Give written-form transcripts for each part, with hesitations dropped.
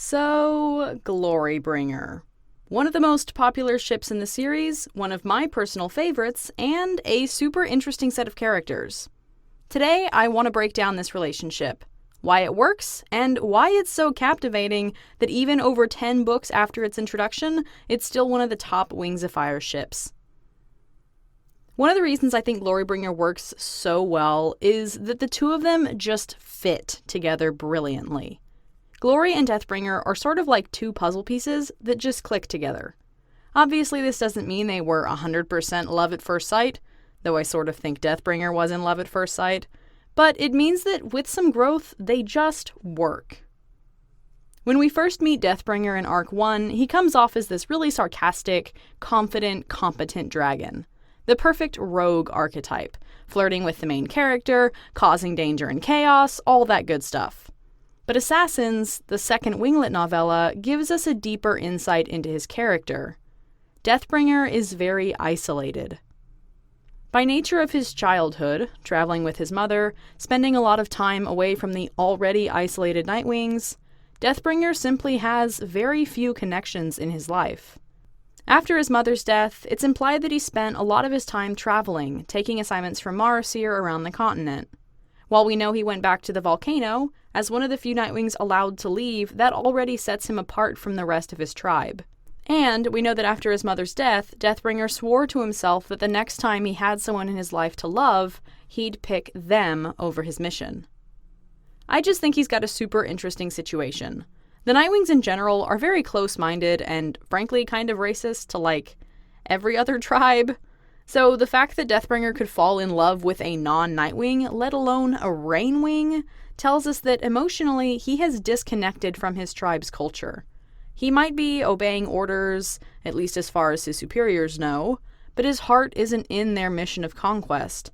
So, Glorybringer. One of the most popular ships in the series, one of my personal favorites, and a super interesting set of characters. Today, I want to break down this relationship, why it works, and why it's so captivating that even over 10 books after its introduction, it's still one of the top Wings of Fire ships. One of the reasons I think Glorybringer works so well is that the two of them just fit together brilliantly. Glory and Deathbringer are sort of like two puzzle pieces that just click together. Obviously, this doesn't mean they were 100% love at first sight, though I sort of think Deathbringer was in love at first sight, but it means that with some growth, they just work. When we first meet Deathbringer in Arc 1, he comes off as this really sarcastic, confident, competent dragon. The perfect rogue archetype, flirting with the main character, causing danger and chaos, all that good stuff. But Assassins, the second Winglet novella, gives us a deeper insight into his character. Deathbringer is very isolated. By nature of his childhood, traveling with his mother, spending a lot of time away from the already isolated Nightwings, Deathbringer simply has very few connections in his life. After his mother's death, it's implied that he spent a lot of his time traveling, taking assignments from Marasir around the continent. While we know he went back to the volcano, as one of the few Nightwings allowed to leave, that already sets him apart from the rest of his tribe. And we know that after his mother's death, Deathbringer swore to himself that the next time he had someone in his life to love, he'd pick them over his mission. I just think he's got a super interesting situation. The Nightwings in general are very close-minded and, frankly, kind of racist to, every other tribe. So the fact that Deathbringer could fall in love with a non-Nightwing, let alone a Rainwing, tells us that emotionally he has disconnected from his tribe's culture. He might be obeying orders, at least as far as his superiors know, but his heart isn't in their mission of conquest.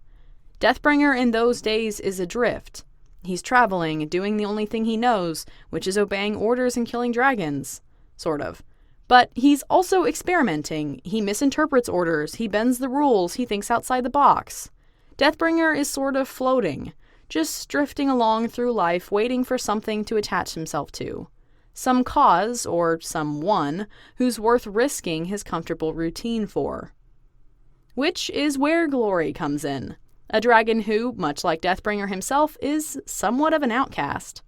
Deathbringer in those days is adrift. He's traveling, doing the only thing he knows, which is obeying orders and killing dragons. Sort of. But he's also experimenting. He misinterprets orders, he bends the rules, he thinks outside the box. Deathbringer is sort of floating, just drifting along through life, waiting for something to attach himself to. Some cause, or someone, who's worth risking his comfortable routine for. Which is where Glory comes in. A dragon who, much like Deathbringer himself, is somewhat of an outcast.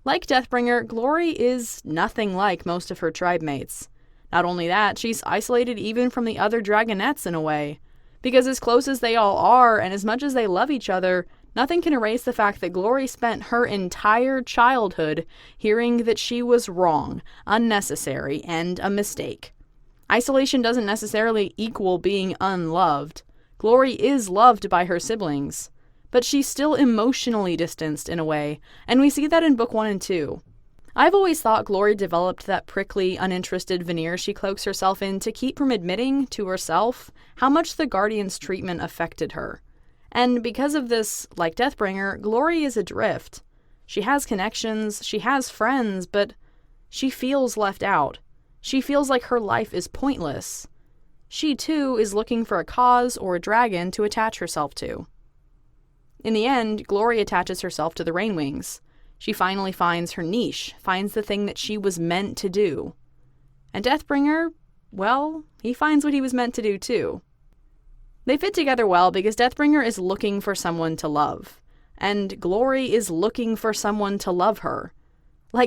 Like Deathbringer, Glory is nothing like most of her tribe mates. Not only that, she's isolated even from the other dragonettes in a way. Because as close as they all are, and as much as they love each other, nothing can erase the fact that Glory spent her entire childhood hearing that she was wrong, unnecessary, and a mistake. Isolation doesn't necessarily equal being unloved. Glory is loved by her siblings, but she's still emotionally distanced in a way, and we see that in Book 1 and 2. I've always thought Glory developed that prickly, uninterested veneer she cloaks herself in to keep from admitting to herself how much the Guardian's treatment affected her. And because of this, like Deathbringer, Glory is adrift. She has connections, she has friends, but she feels left out. She feels like her life is pointless. She, too, is looking for a cause or a dragon to attach herself to. In the end, Glory attaches herself to the Rainwings. She finally finds her niche, finds the thing that she was meant to do. And Deathbringer, well, he finds what he was meant to do, too. They fit together well because Deathbringer is looking for someone to love, and Glory is looking for someone to love her.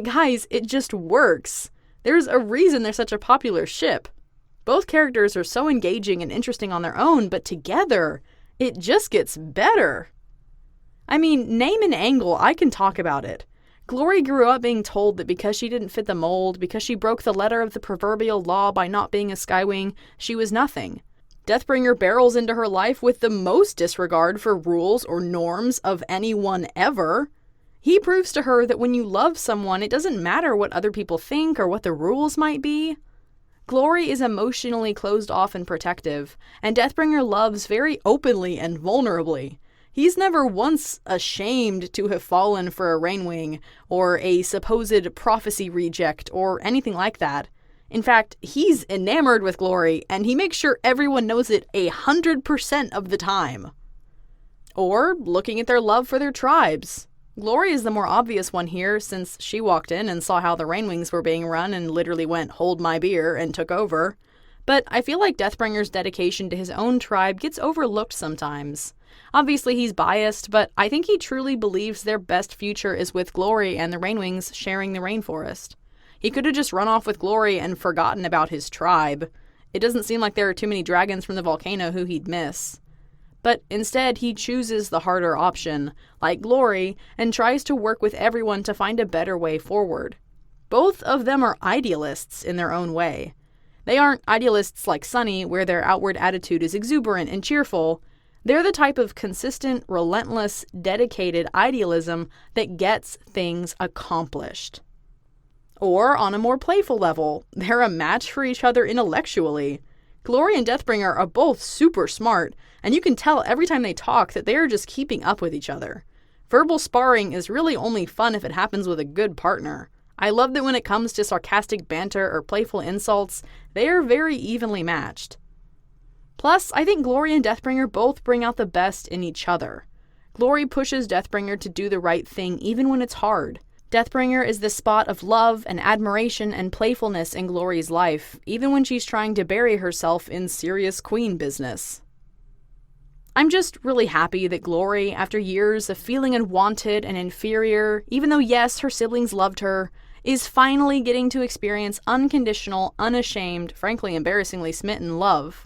Guys, it just works. There's a reason they're such a popular ship. Both characters are so engaging and interesting on their own, but together, it just gets better. I mean, name an angle, I can talk about it. Glory grew up being told that because she didn't fit the mold, because she broke the letter of the proverbial law by not being a Skywing, she was nothing. Deathbringer barrels into her life with the most disregard for rules or norms of anyone ever. He proves to her that when you love someone, it doesn't matter what other people think or what the rules might be. Glory is emotionally closed off and protective, and Deathbringer loves very openly and vulnerably. He's never once ashamed to have fallen for a Rainwing, or a supposed prophecy reject, or anything like that. In fact, he's enamored with Glory, and he makes sure everyone knows it 100% of the time. Or looking at their love for their tribes. Glory is the more obvious one here since she walked in and saw how the Rainwings were being run and literally went, "Hold my beer," and took over. But I feel like Deathbringer's dedication to his own tribe gets overlooked sometimes. Obviously he's biased, but I think he truly believes their best future is with Glory and the Rainwings sharing the rainforest. He could have just run off with Glory and forgotten about his tribe. It doesn't seem like there are too many dragons from the volcano who he'd miss. But instead, he chooses the harder option, like Glory, and tries to work with everyone to find a better way forward. Both of them are idealists in their own way. They aren't idealists like Sunny, where their outward attitude is exuberant and cheerful. They're the type of consistent, relentless, dedicated idealism that gets things accomplished. Or, on a more playful level, they're a match for each other intellectually. Glory and Deathbringer are both super smart, and you can tell every time they talk that they are just keeping up with each other. Verbal sparring is really only fun if it happens with a good partner. I love that when it comes to sarcastic banter or playful insults, they are very evenly matched. Plus, I think Glory and Deathbringer both bring out the best in each other. Glory pushes Deathbringer to do the right thing even when it's hard. Deathbringer is the spot of love and admiration and playfulness in Glory's life, even when she's trying to bury herself in serious queen business. I'm just really happy that Glory, after years of feeling unwanted and inferior, even though yes, her siblings loved her, is finally getting to experience unconditional, unashamed, frankly embarrassingly smitten love.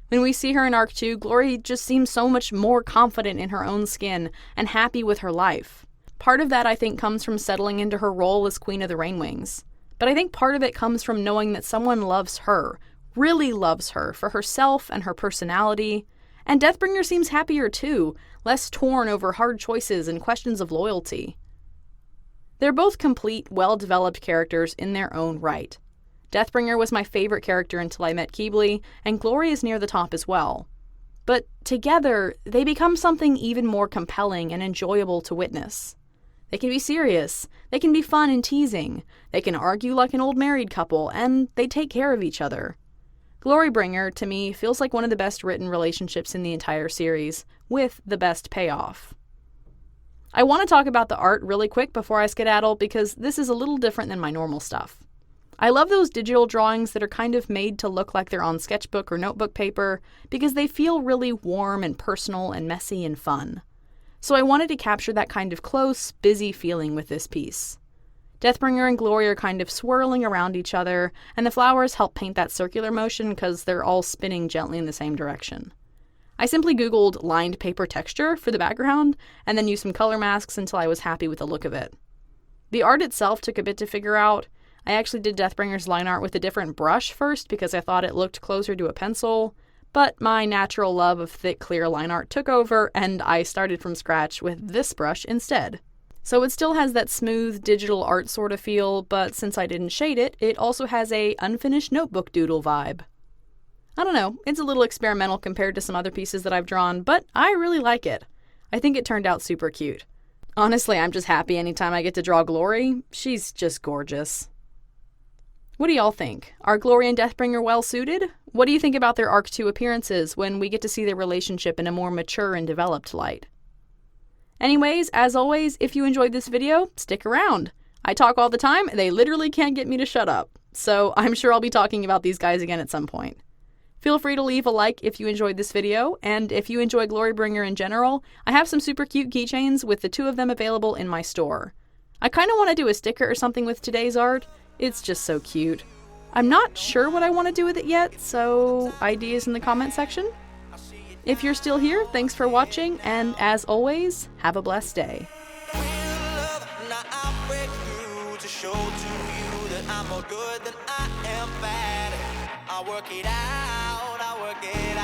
When we see her in Arc 2, Glory just seems so much more confident in her own skin and happy with her life. Part of that, I think, comes from settling into her role as Queen of the Rainwings. But I think part of it comes from knowing that someone loves her, really loves her, for herself and her personality. And Deathbringer seems happier too, less torn over hard choices and questions of loyalty. They're both complete, well-developed characters in their own right. Deathbringer was my favorite character until I met Keebly, and Glory is near the top as well. But together, they become something even more compelling and enjoyable to witness. They can be serious, they can be fun and teasing, they can argue like an old married couple, and they take care of each other. Glorybringer, to me, feels like one of the best written relationships in the entire series, with the best payoff. I want to talk about the art really quick before I skedaddle because this is a little different than my normal stuff. I love those digital drawings that are kind of made to look like they're on sketchbook or notebook paper because they feel really warm and personal and messy and fun. So I wanted to capture that kind of close, busy feeling with this piece. Deathbringer and Glory are kind of swirling around each other, and the flowers help paint that circular motion because they're all spinning gently in the same direction. I simply Googled lined paper texture for the background, and then used some color masks until I was happy with the look of it. The art itself took a bit to figure out. I actually did Deathbringer's line art with a different brush first because I thought it looked closer to a pencil, but my natural love of thick, clear line art took over, and I started from scratch with this brush instead. So it still has that smooth digital art sort of feel, but since I didn't shade it, it also has a unfinished notebook doodle vibe. I don't know, it's a little experimental compared to some other pieces that I've drawn, but I really like it. I think it turned out super cute. Honestly, I'm just happy anytime I get to draw Glory. She's just gorgeous. What do y'all think? Are Glory and Deathbringer well suited? What do you think about their Arc 2 appearances when we get to see their relationship in a more mature and developed light? Anyways, as always, if you enjoyed this video, stick around. I talk all the time, they literally can't get me to shut up. So I'm sure I'll be talking about these guys again at some point. Feel free to leave a like if you enjoyed this video, and if you enjoy Glorybringer in general, I have some super cute keychains with the 2 of them available in my store. I kind of want to do a sticker or something with today's art. It's just so cute. I'm not sure what I want to do with it yet, so ideas in the comment section. If you're still here, thanks for watching, and as always, have a blessed day. I work it out, I work it